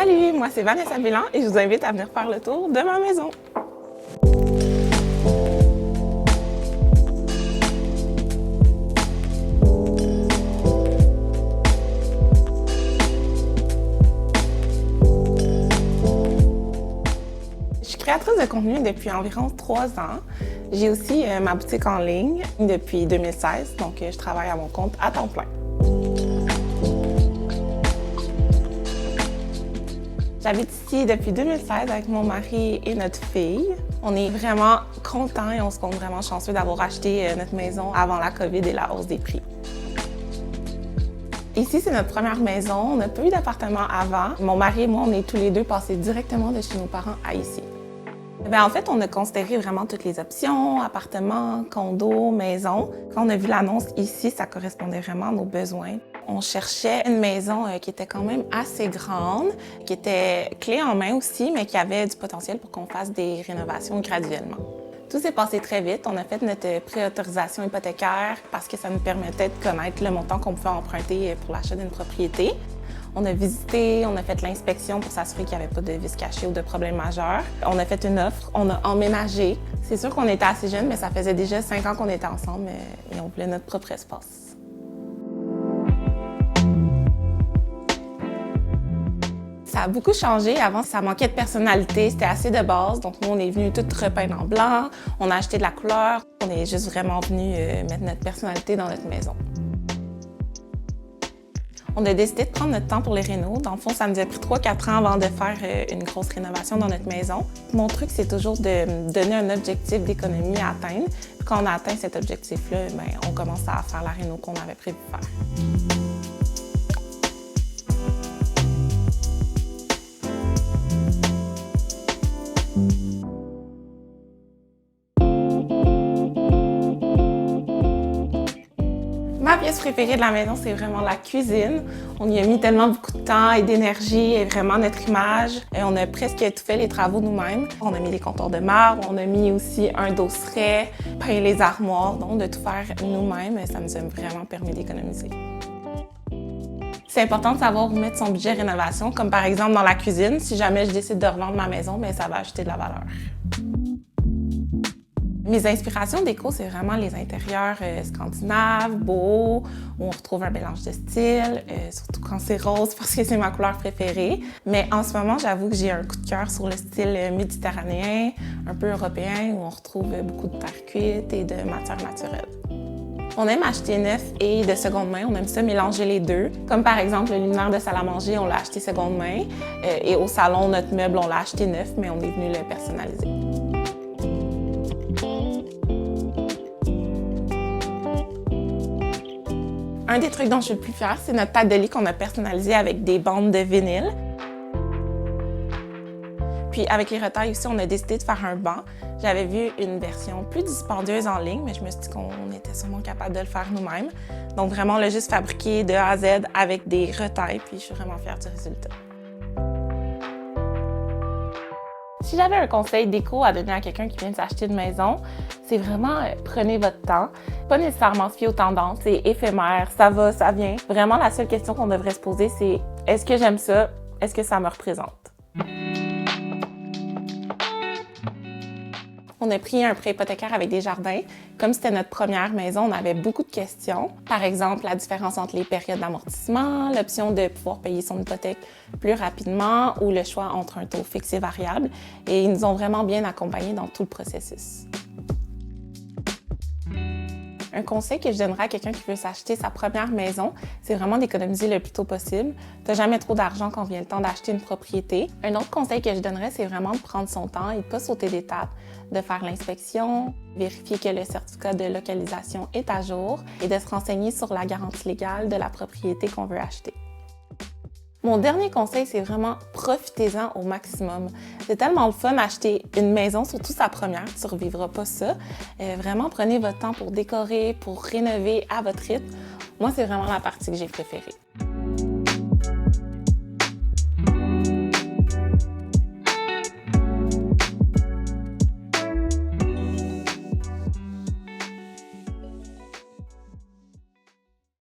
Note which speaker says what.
Speaker 1: Salut, moi c'est Vanessa Bélan et je vous invite à venir faire le tour de ma maison. Je suis créatrice de contenu depuis environ 3 ans. J'ai aussi ma boutique en ligne depuis 2016, donc je travaille à mon compte à temps plein. J'habite ici depuis 2016 avec mon mari et notre fille. On est vraiment contents et on se compte vraiment chanceux d'avoir acheté notre maison avant la COVID et la hausse des prix. Ici, c'est notre première maison. On n'a pas eu d'appartement avant. Mon mari et moi, on est tous les deux passés directement de chez nos parents à ici. En fait, on a considéré vraiment toutes les options, appartements, condos, maisons. Quand on a vu l'annonce ici, ça correspondait vraiment à nos besoins. On cherchait une maison qui était quand même assez grande, qui était clé en main aussi, mais qui avait du potentiel pour qu'on fasse des rénovations graduellement. Tout s'est passé très vite. On a fait notre préautorisation hypothécaire parce que ça nous permettait de connaître le montant qu'on pouvait emprunter pour l'achat d'une propriété. On a visité, on a fait l'inspection pour s'assurer qu'il n'y avait pas de vices cachés ou de problèmes majeurs. On a fait une offre, on a emménagé. C'est sûr qu'on était assez jeunes, mais ça faisait déjà 5 ans qu'on était ensemble et on voulait notre propre espace. Ça a beaucoup changé. Avant, ça manquait de personnalité, c'était assez de base. Donc nous, on est venus tout repeindre en blanc, on a acheté de la couleur. On est juste vraiment venus mettre notre personnalité dans notre maison. On a décidé de prendre notre temps pour les rénaux. Dans le fond, ça nous a pris 3-4 ans avant de faire une grosse rénovation dans notre maison. Mon truc, c'est toujours de me donner un objectif d'économie à atteindre. Puis quand on a atteint cet objectif-là, on commence à faire la réno qu'on avait prévu faire. Ma pièce préférée de la maison, c'est vraiment la cuisine. On y a mis tellement beaucoup de temps et d'énergie et vraiment notre image. Et on a presque tout fait les travaux nous-mêmes. On a mis les comptoirs de marbre, on a mis aussi un dosseret, peint les armoires. Donc de tout faire nous-mêmes, ça nous a vraiment permis d'économiser. C'est important de savoir où mettre son budget rénovation, comme par exemple dans la cuisine. Si jamais je décide de revendre ma maison, ça va ajouter de la valeur. Mes inspirations déco, c'est vraiment les intérieurs scandinaves, beaux, où on retrouve un mélange de styles, surtout quand c'est rose parce que c'est ma couleur préférée. Mais en ce moment, j'avoue que j'ai un coup de cœur sur le style méditerranéen, un peu européen, où on retrouve beaucoup de terre cuite et de matières naturelles. On aime acheter neuf et de seconde main, on aime ça mélanger les deux. Comme par exemple, le luminaire de salle à manger, on l'a acheté seconde main. Et au salon, notre meuble, on l'a acheté neuf, mais on est venu le personnaliser. Un des trucs dont je suis le plus fière, c'est notre table de lit qu'on a personnalisée avec des bandes de vinyle. Puis avec les retailles aussi, on a décidé de faire un banc. J'avais vu une version plus dispendieuse en ligne, mais je me suis dit qu'on était sûrement capable de le faire nous-mêmes. Donc vraiment, on l'a juste fabriqué de A à Z avec des retailles, puis je suis vraiment fière du résultat. Si j'avais un conseil déco à donner à quelqu'un qui vient de s'acheter une maison, c'est vraiment prenez votre temps. Pas nécessairement se fier aux tendances, c'est éphémère, ça va, ça vient. Vraiment, la seule question qu'on devrait se poser, c'est est-ce que j'aime ça? Est-ce que ça me représente? On a pris un prêt hypothécaire avec Desjardins. Comme c'était notre première maison, on avait beaucoup de questions. Par exemple, la différence entre les périodes d'amortissement, l'option de pouvoir payer son hypothèque plus rapidement ou le choix entre un taux fixe et variable. Et ils nous ont vraiment bien accompagnés dans tout le processus. Un conseil que je donnerais à quelqu'un qui veut s'acheter sa première maison, c'est vraiment d'économiser le plus tôt possible. Tu n'as jamais trop d'argent quand vient le temps d'acheter une propriété. Un autre conseil que je donnerais, c'est vraiment de prendre son temps et de ne pas sauter d'étapes, de faire l'inspection, vérifier que le certificat de localisation est à jour et de se renseigner sur la garantie légale de la propriété qu'on veut acheter. Mon dernier conseil, c'est vraiment profitez-en au maximum. C'est tellement le fun d'acheter une maison, surtout sa première, tu ne survivras pas ça. Vraiment, prenez votre temps pour décorer, pour rénover à votre rythme. Moi, c'est vraiment la partie que j'ai préférée.